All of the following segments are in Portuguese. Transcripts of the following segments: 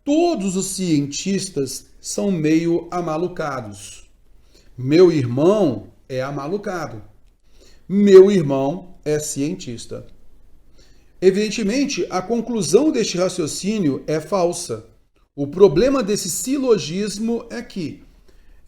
Todos os cientistas são meio amalucados. Meu irmão é amalucado. Meu irmão é cientista. Evidentemente, a conclusão deste raciocínio é falsa. O problema desse silogismo é que...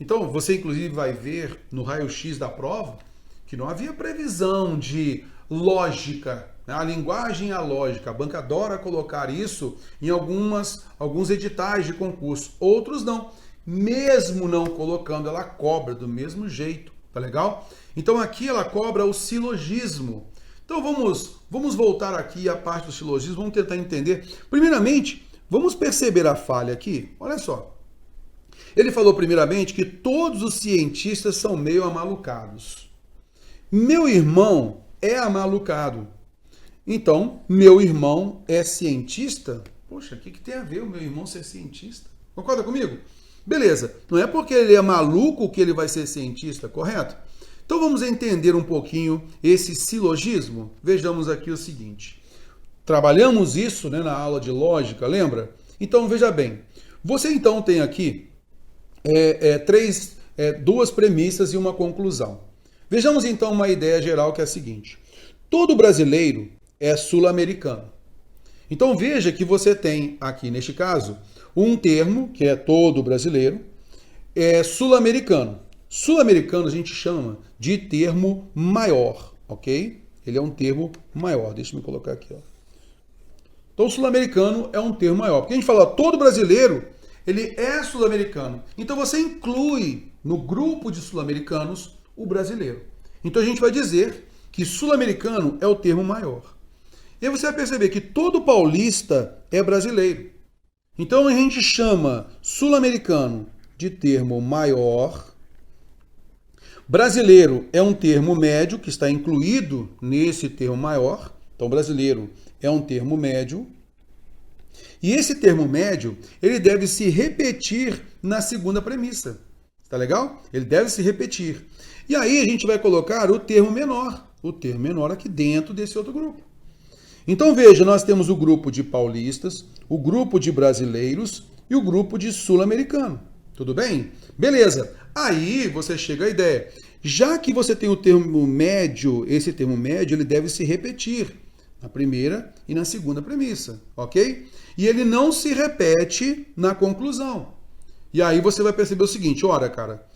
Então, você inclusive vai ver no raio-x da prova que não havia previsão de lógica, né? A linguagem e a lógica. A banca adora colocar isso em alguns editais de concurso. Outros não. Mesmo não colocando, ela cobra do mesmo jeito. Tá legal? Então aqui ela cobra o silogismo. Então vamos voltar aqui à parte do silogismo, vamos tentar entender. Primeiramente, vamos perceber a falha aqui. Olha só. Ele falou primeiramente que todos os cientistas são meio amalucados. Meu irmão é amalucado. Então, meu irmão é cientista? Poxa, o que tem a ver o meu irmão ser cientista? Concorda comigo? Beleza, não é porque ele é maluco que ele vai ser cientista, correto? Então vamos entender um pouquinho esse silogismo. Vejamos aqui o seguinte. Trabalhamos isso, né, na aula de lógica, lembra? Então veja bem. Você então tem aqui duas premissas e uma conclusão. Vejamos então uma ideia geral que é a seguinte. Todo brasileiro é sul-americano. Então veja que você tem aqui, neste caso, um termo, que é todo brasileiro, é sul-americano. Sul-americano a gente chama de termo maior, ok? Ele é um termo maior. Deixa eu colocar aqui, ó. Então, sul-americano é um termo maior. Porque a gente fala todo brasileiro, ele é sul-americano. Então, você inclui no grupo de sul-americanos o brasileiro. Então, a gente vai dizer que sul-americano é o termo maior. E aí você vai perceber que todo paulista é brasileiro. Então, a gente chama sul-americano de termo maior. Brasileiro é um termo médio, que está incluído nesse termo maior. Então, brasileiro é um termo médio. E esse termo médio, ele deve se repetir na segunda premissa. Tá legal? Ele deve se repetir. E aí a gente vai colocar o termo menor. O termo menor aqui dentro desse outro grupo. Então, veja, nós temos o grupo de paulistas, o grupo de brasileiros e o grupo de sul-americano. Tudo bem? Beleza. Aí você chega à ideia. Já que você tem o termo médio, esse termo médio, ele deve se repetir na primeira e na segunda premissa, ok? E ele não se repete na conclusão. E aí você vai perceber o seguinte, olha, cara,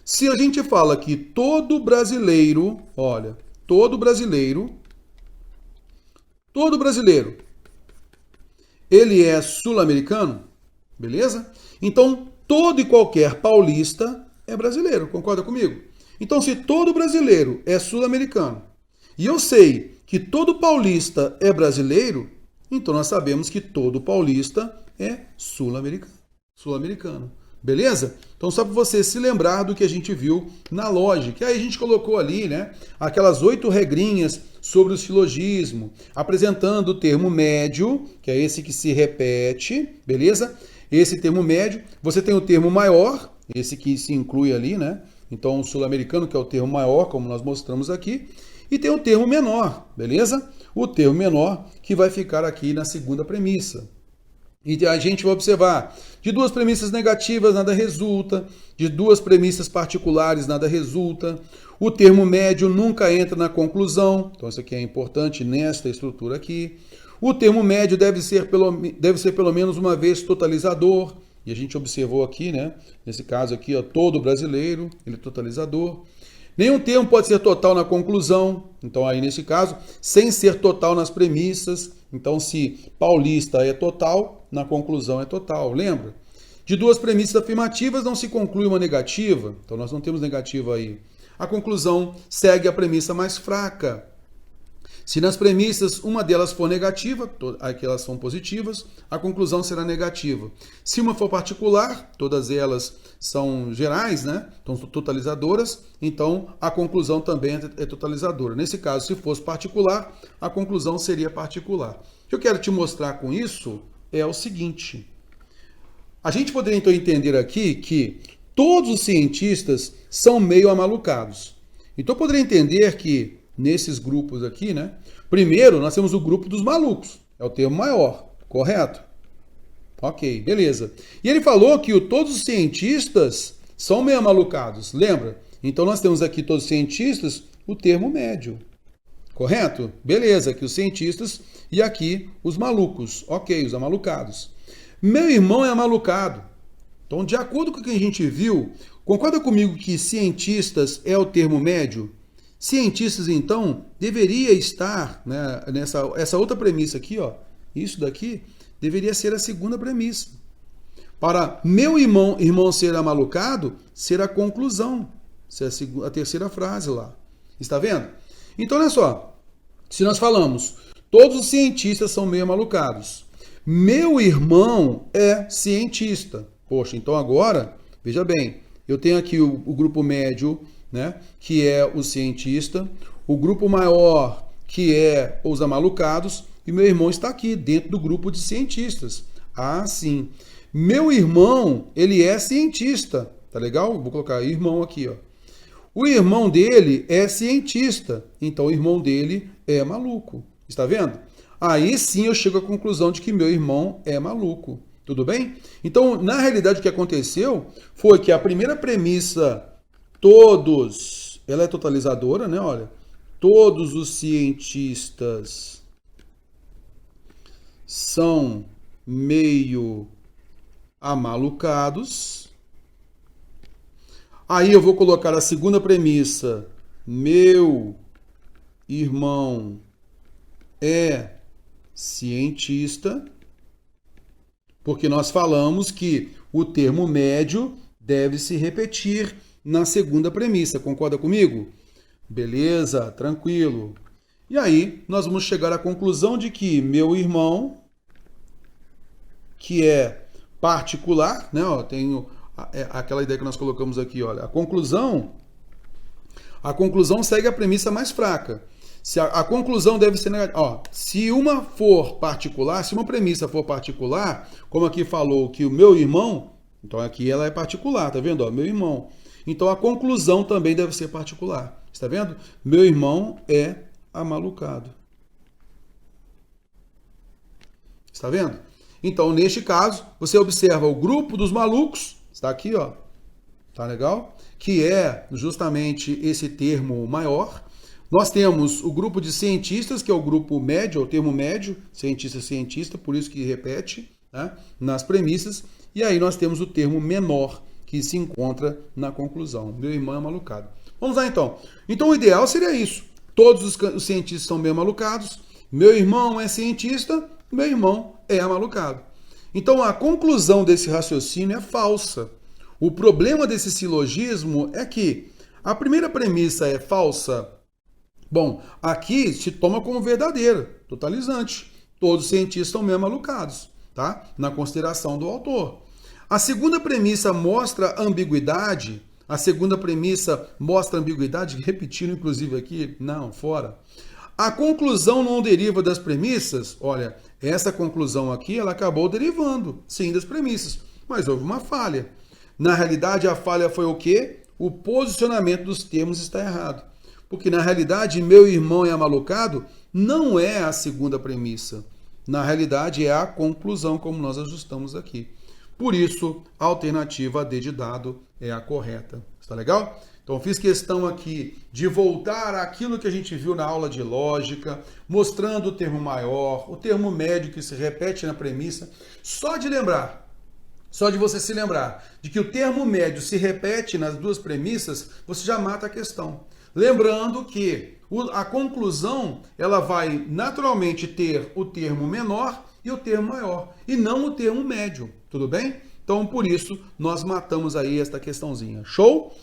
se a gente fala que todo brasileiro, olha, todo brasileiro, ele é sul-americano, beleza? Então, todo e qualquer paulista é brasileiro, concorda comigo? Então, se todo brasileiro é sul-americano, e eu sei que todo paulista é brasileiro, então nós sabemos que todo paulista é sul-americano. Beleza? Então, só para você se lembrar do que a gente viu na lógica. E aí a gente colocou ali, né, aquelas 8 regrinhas sobre o silogismo, apresentando o termo médio, que é esse que se repete, beleza? Esse termo médio. Você tem o termo maior, esse que se inclui ali, né? Então, o sul-americano, que é o termo maior, como nós mostramos aqui. E tem o termo menor, beleza? O termo menor que vai ficar aqui na segunda premissa. E a gente vai observar, de 2 premissas negativas nada resulta, de 2 premissas particulares nada resulta, o termo médio nunca entra na conclusão, então isso aqui é importante nesta estrutura aqui. O termo médio deve ser pelo menos uma vez totalizador, e a gente observou aqui, né? Nesse caso aqui, ó, todo brasileiro, ele é totalizador. Nenhum termo pode ser total na conclusão, então aí nesse caso, sem ser total nas premissas. Então se paulista é total, na conclusão é total, lembra? De 2 premissas afirmativas não se conclui uma negativa, então nós não temos negativa aí. A conclusão segue a premissa mais fraca. Se nas premissas uma delas for negativa, aqui elas são positivas, a conclusão será negativa. Se uma for particular, todas elas são gerais, né? Então, totalizadoras, então a conclusão também é totalizadora. Nesse caso, se fosse particular, a conclusão seria particular. O que eu quero te mostrar com isso é o seguinte. A gente poderia então entender aqui que todos os cientistas são meio amalucados. Então, eu poderia entender que nesses grupos aqui, né? Primeiro, nós temos o grupo dos malucos. É o termo maior, correto? Ok, beleza. E ele falou que todos os cientistas são meio malucados, lembra? Então nós temos aqui todos os cientistas, o termo médio. Correto? Beleza, aqui os cientistas e aqui os malucos. Ok, os amalucados. Meu irmão é amalucado. Então, de acordo com o que a gente viu, concorda comigo que cientistas é o termo médio? Cientistas, então, deveria estar, né, essa outra premissa aqui, ó. Isso daqui deveria ser a segunda premissa. Para meu irmão ser amalucado, ser a conclusão. Ser a terceira frase lá. Está vendo? Então, olha só. Se nós falamos, todos os cientistas são meio amalucados. Meu irmão é cientista. Poxa, então agora, veja bem, eu tenho aqui o grupo médio, né, que é o cientista, o grupo maior, que é os amalucados, e meu irmão está aqui, dentro do grupo de cientistas. Ah, sim. Meu irmão, ele é cientista, tá legal? Vou colocar irmão aqui, ó. O irmão dele é cientista, então o irmão dele é maluco. Está vendo? Aí sim eu chego à conclusão de que meu irmão é maluco. Tudo bem? Então, na realidade, o que aconteceu foi que a primeira premissa, todos, ela é totalizadora, né? Olha, todos os cientistas são meio amalucados. Aí eu vou colocar a segunda premissa, meu irmão é cientista. Porque nós falamos que o termo médio deve se repetir na segunda premissa. Concorda comigo? Beleza, tranquilo. E aí, nós vamos chegar à conclusão de que meu irmão, que é particular, né? Ó, tem aquela ideia que nós colocamos aqui, olha. A conclusão segue a premissa mais fraca. Se a conclusão deve ser negativa. Ó, se uma for particular, se uma premissa for particular, como aqui falou que o meu irmão, então aqui ela é particular, tá vendo? Ó, meu irmão. Então a conclusão também deve ser particular. Está vendo? Meu irmão é amalucado. Está vendo? Então, neste caso, você observa o grupo dos malucos, está aqui, ó. Tá legal? Que é justamente esse termo maior. Nós temos o grupo de cientistas, que é o grupo médio, é o termo médio, cientista, por isso que repete, né, nas premissas. E aí nós temos o termo menor, que se encontra na conclusão. Meu irmão é malucado. Vamos lá então. Então o ideal seria isso. Todos os cientistas são meio malucados. Meu irmão é cientista, meu irmão é amalucado. Então a conclusão desse raciocínio é falsa. O problema desse silogismo é que a primeira premissa é falsa. Bom, aqui se toma como verdadeira, totalizante. Todos os cientistas são meio malucados, tá? Na consideração do autor. A segunda premissa mostra ambiguidade. A segunda premissa mostra ambiguidade, repetindo inclusive aqui, não, fora. A conclusão não deriva das premissas. Olha, essa conclusão aqui, ela acabou derivando, sim, das premissas. Mas houve uma falha. Na realidade, a falha foi o quê? O posicionamento dos termos está errado. Porque, na realidade, meu irmão é amalucado não é a segunda premissa. Na realidade, é a conclusão, como nós ajustamos aqui. Por isso, a alternativa D de dado é a correta. Está legal? Então, fiz questão aqui de voltar àquilo que a gente viu na aula de lógica, mostrando o termo maior, o termo médio que se repete na premissa. Só de você se lembrar de que o termo médio se repete nas duas premissas, você já mata a questão. Lembrando que a conclusão ela vai naturalmente ter o termo menor e o termo maior, e não o termo médio, tudo bem? Então, por isso, nós matamos aí esta questãozinha. Show?